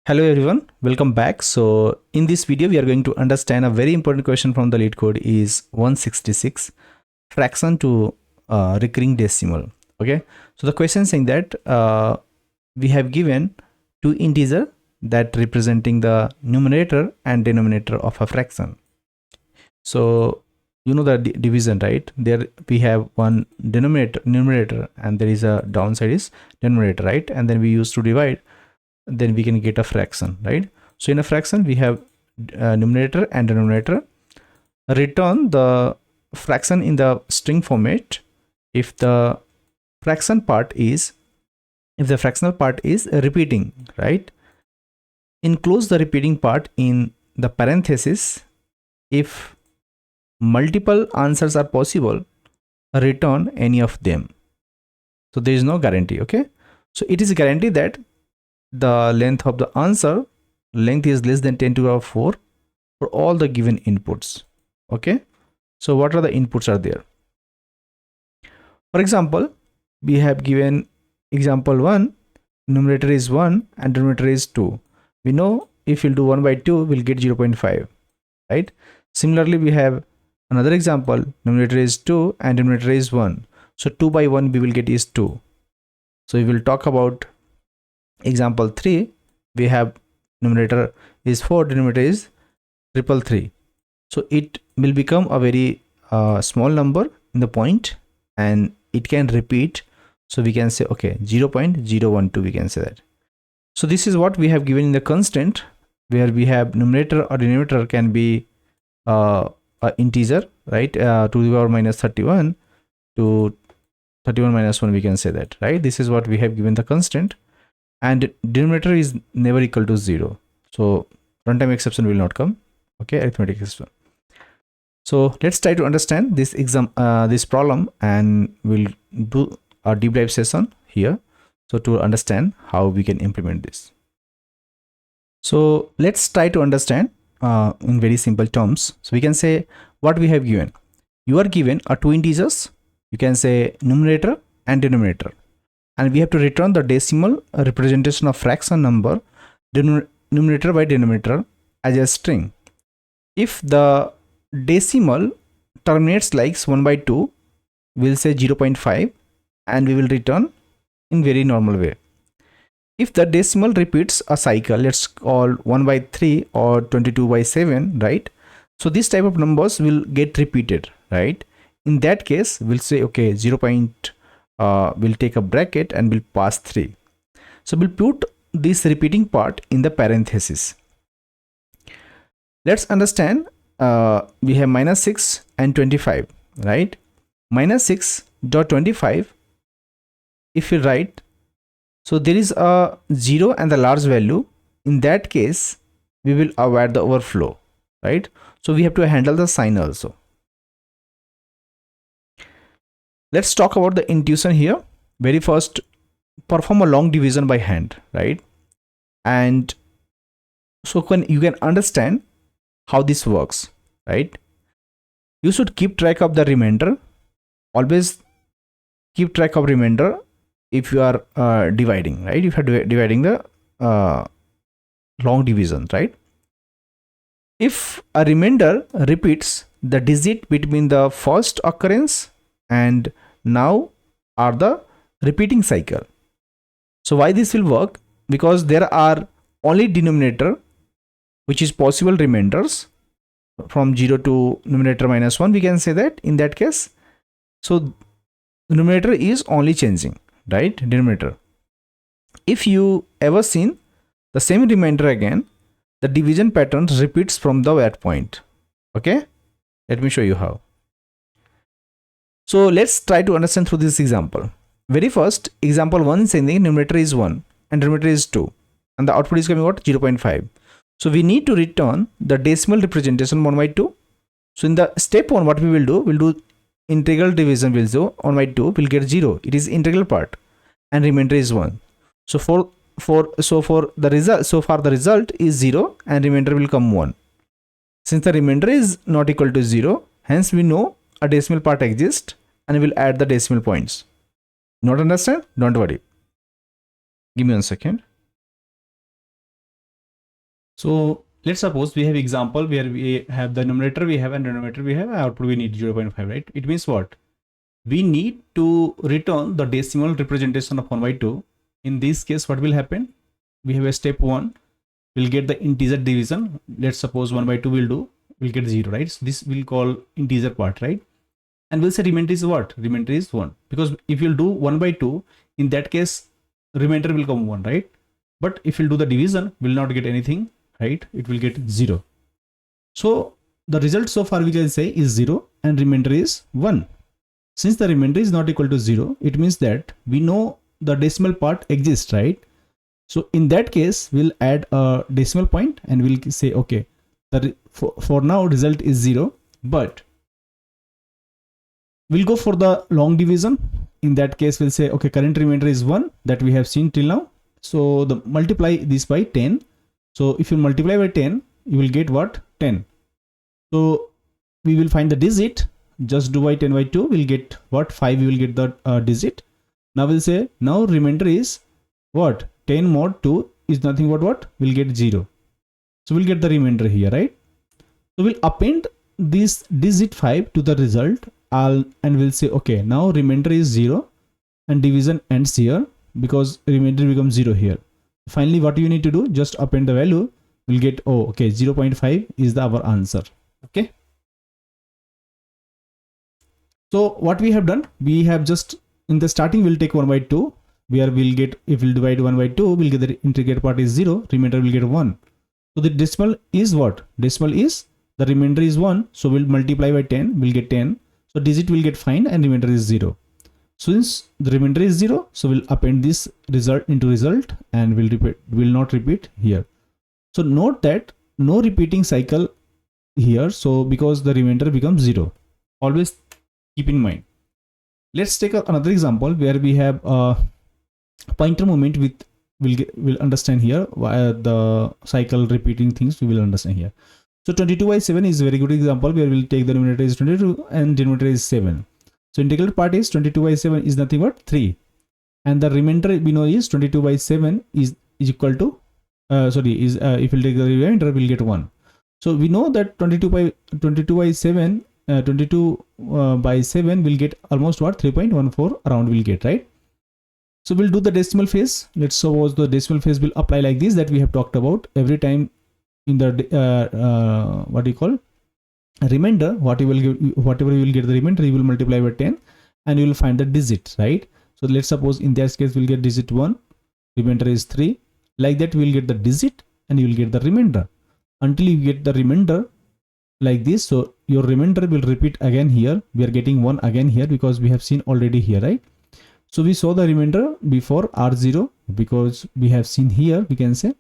Hello everyone, welcome back. So in this video, we are going to understand a very important question from the Leetcode is 166 fraction to recurring decimal. Okay, so the question is saying that we have given two integer that representing the numerator and denominator of a fraction. So you know the division, right? There we have one numerator and there is a downside is denominator, right? And then we use to divide, then we can get a fraction, right? So in a fraction we have numerator and denominator. Return the fraction in the string format if the fractional part is repeating, right? Enclose the repeating part in the parenthesis. If multiple answers are possible, return any of them. So there is no guarantee. Okay, so it is a guarantee that the length of the answer length is less than 10 to the power 4 for all the given inputs. Okay, so what are the inputs are there? For example, we have given example 1, numerator is 1 and denominator is 2. We know if we'll do 1 by 2 we'll get 0.5, right? Similarly, we have another example, numerator is 2 and denominator is 1. So 2 by 1 we will get is 2. So we will talk about example 3. We have numerator is 4, denominator is 333. So it will become a very small number in the point and it can repeat. So we can say, okay, 0.012, we can say that. So this is what we have given in the constant, where we have numerator or denominator can be a integer, right? To the power minus 31 to 31 minus 1, we can say that, right? This is what we have given the constant. And denominator is never equal to 0, so runtime exception will not come. Okay, arithmetic exception. So let's try to understand this this problem, and we'll do a deep dive session here, so to understand how we can implement this. So let's try to understand in very simple terms. So we can say what we have given. You are given a two integers, you can say numerator and denominator, and we have to return the decimal representation of fraction number numerator by denominator as a string. If the decimal terminates like 1 by 2, we'll say 0.5 and we will return in very normal way. If the decimal repeats a cycle, let's call 1 by 3 or 22 by 7, right? So this type of numbers will get repeated, right? In that case, we'll say, okay, we'll take a bracket and we'll pass 3. So we'll put this repeating part in the parenthesis. Let's understand, we have minus 6 and 25, right? Minus 6 dot 25, if you write, so there is a 0 and the large value. In that case, we will avoid the overflow, right? So we have to handle the sign also. Let's talk about the intuition here. Very first, perform a long division by hand, right? And so you can understand how this works, right? You should keep track of the remainder. Always keep track of remainder if you are dividing, right? If you are dividing the long division, right? If a remainder repeats the digit between the first occurrence and now are the repeating cycle. So why this will work? Because there are only denominator which is possible remainders from 0 to numerator minus 1, we can say that in that case. So numerator is only changing, right? Denominator. If you ever seen the same remainder again, the division pattern repeats from the that point. Okay, let me show you how. So let's try to understand through this example. Very first, example 1 is saying the numerator is 1 and denominator is 2 and the output is coming out 0.5. So we need to return the decimal representation 1 by 2. So in the step 1, what we will do, we'll do integral division, will do 1 by 2, we'll get 0. It is integral part and remainder is 1. So for the result, so far the result is 0 and remainder will come 1. Since the remainder is not equal to 0, hence we know a decimal part exists and we'll add the decimal points. Not understand? Don't worry. Give me 1 second. So let's suppose we have example where we have the numerator we have and denominator we have, output we need 0.5, right? It means what? We need to return the decimal representation of 1 by 2. In this case, what will happen? We have a step 1, we'll get the integer division. Let's suppose 1 by 2 we'll get 0, right? So this will call integer part, right? And we'll say remainder is what? Remainder is 1. Because if you'll do 1 by 2, in that case, remainder will come 1, right? But if you'll do the division, we'll not get anything, right? It will get 0. So the result so far we can say is 0 and remainder is 1. Since the remainder is not equal to 0, it means that we know the decimal part exists, right? So in that case, we'll add a decimal point and we'll say, okay, for now result is 0, but we'll go for the long division. In that case, we'll say, okay, current remainder is 1 that we have seen till now. So the multiply this by 10. So if you multiply by 10, you will get what? 10. So we will find the digit. Just do by 10 by 2, we'll get what? 5, we will get the digit. Now we'll say, now remainder is what? 10 mod 2 is nothing but what? We'll get 0. So we'll get the remainder here, right? So we'll append this digit 5 to the result and we'll say, okay, now remainder is 0 and division ends here because remainder becomes 0 here. Finally, what you need to do? Just append the value. We'll get, oh, okay, 0.5 is our answer. Okay. So what we have done, we have just in the starting we'll take 1 by 2 where we'll get, if we'll divide 1 by 2, we'll get the integer part is 0, remainder will get 1. So the decimal is what? Decimal is, the remainder is 1. So we'll multiply by 10, we'll get 10. So digit will get find and remainder is 0. So since the remainder is 0, so we'll append this result into result and will not repeat here. So note that no repeating cycle here. So because the remainder becomes 0, always keep in mind. Let's take another example where we have a pointer movement with we'll understand here why the cycle repeating things we will understand here. So 22 by 7 is a very good example where we'll take the numerator is 22 and denominator is 7. So integral part is 22 by 7 is nothing but 3 and the remainder we know is 22 by 7 is equal to if we'll take the remainder we'll get 1. So we know that 22 by 7 by 7 will get almost what? 3.14 around we'll get, right? So we'll do the decimal phase. Let's suppose the decimal phase will apply like this that we have talked about. Every time in the what do you call remainder, whatever you will get the remainder, you will multiply by 10 and you will find the digit, right? So let's suppose in this case we'll get digit 1, remainder is 3. Like that we'll get the digit and you will get the remainder until you get the remainder like this. So your remainder will repeat again here. We are getting 1 again here because we have seen already here, right? So we saw the remainder before R0 because we have seen here, we can say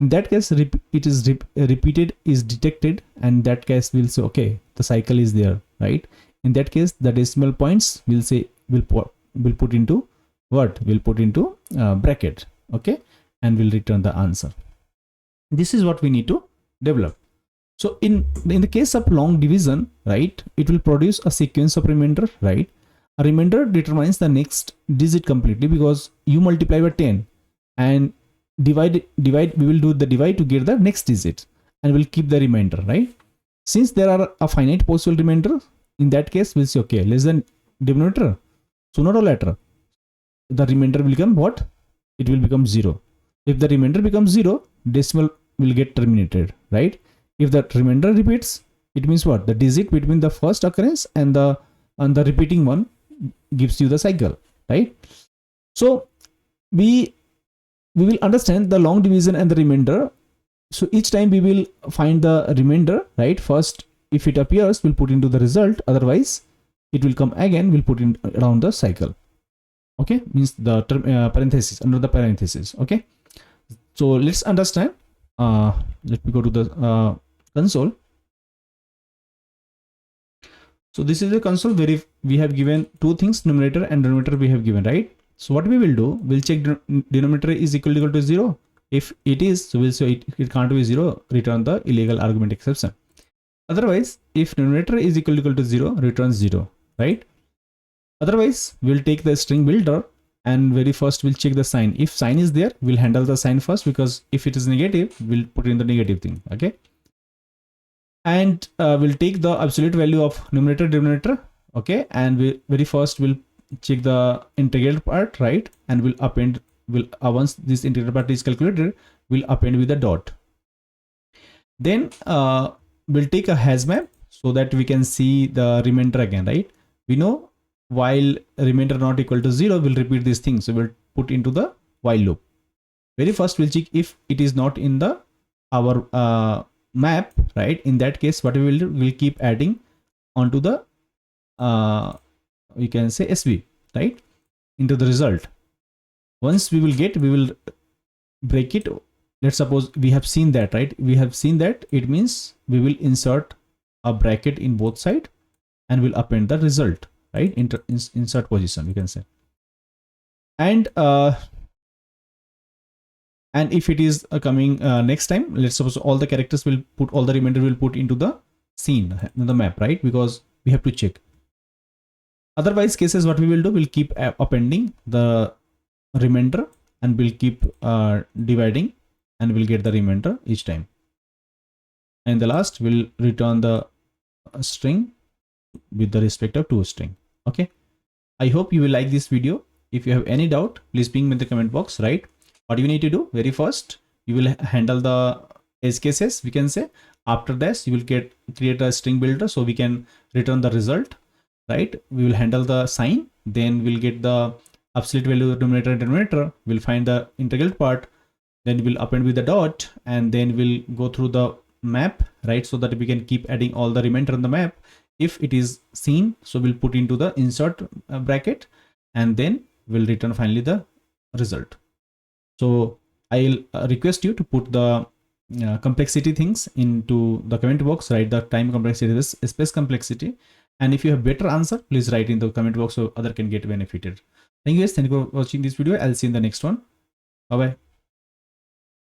in that case it is repeated is detected and that case will say, okay, the cycle is there, right? In that case the decimal points will say will put into what? Will put into bracket, okay, and will return the answer. This is what we need to develop. So in the case of long division, right, it will produce a sequence of remainder, right? A remainder determines the next digit completely because you multiply by 10 and divide, we will do the divide to get the next digit and we'll keep the remainder, right? Since there are a finite possible remainder, in that case we'll say, okay, less than denominator, sooner or later the remainder will become what? It will become 0. If the remainder becomes 0, decimal will get terminated, right? If the remainder repeats, it means what? The digit between the first occurrence and the repeating one gives you the cycle, right? So we will understand the long division and the remainder. So each time we will find the remainder, right? First, if it appears, we'll put into the result. Otherwise, it will come again. We'll put in around the cycle. Okay, means the term, parenthesis under the parenthesis. Okay, so let's understand. Let me go to the console. So this is the console where we have given two things, numerator and denominator we have given, right? So what we will do, we'll check denominator is equal to 0. If it is, so we'll say it can't be 0, return the illegal argument exception. Otherwise, if denominator is equal to 0, return 0, right? Otherwise, we'll take the string builder and very first we'll check the sign. If sign is there, we'll handle the sign first, because if it is negative, we'll put in the negative thing. Okay. And we'll take the absolute value of numerator denominator. Okay. And we very first we'll check the integral part, right? And we'll append, once this integral part is calculated, we'll append with a dot. Then we'll take a hash map so that we can see the remainder again, right? We know while remainder not equal to 0, we'll repeat this thing. So we'll put into the while loop. Very first we'll check if it is not in the our map, right? In that case, what we will do, we'll keep adding onto the we can say SV, right, into the result. Once we will get, we will break it. Let's suppose we have seen that, right? We have seen that, it means we will insert a bracket in both sides and we'll append the result, right? Insert position, you can say. And if it is coming next time, let's suppose all the characters will put, all the remainder will put into the scene, in the map, right? Because we have to check. Otherwise cases, what we will do, we'll keep appending the remainder and we'll keep dividing and we'll get the remainder each time. And the last, we'll return the string with the respect of to string. Okay. I hope you will like this video. If you have any doubt, please ping me in the comment box, right? What you need to do, very first, you will handle the edge cases, we can say. After this, you will create a string builder so we can return the result, right? We will handle the sign, then we'll get the absolute value of numerator and denominator. We'll find the integral part, then we'll append with the dot, and then we'll go through the map, right? So that we can keep adding all the remainder on the map. If it is seen, so we'll put into the insert bracket, and then we'll return finally the result. So I'll request you to put the complexity things into the comment box, right? The time complexity, this space complexity. And if you have better answer, please write in the comment box so other can get benefited. Thank you guys. Thank you for watching this video. I'll see you in the next one. Bye bye.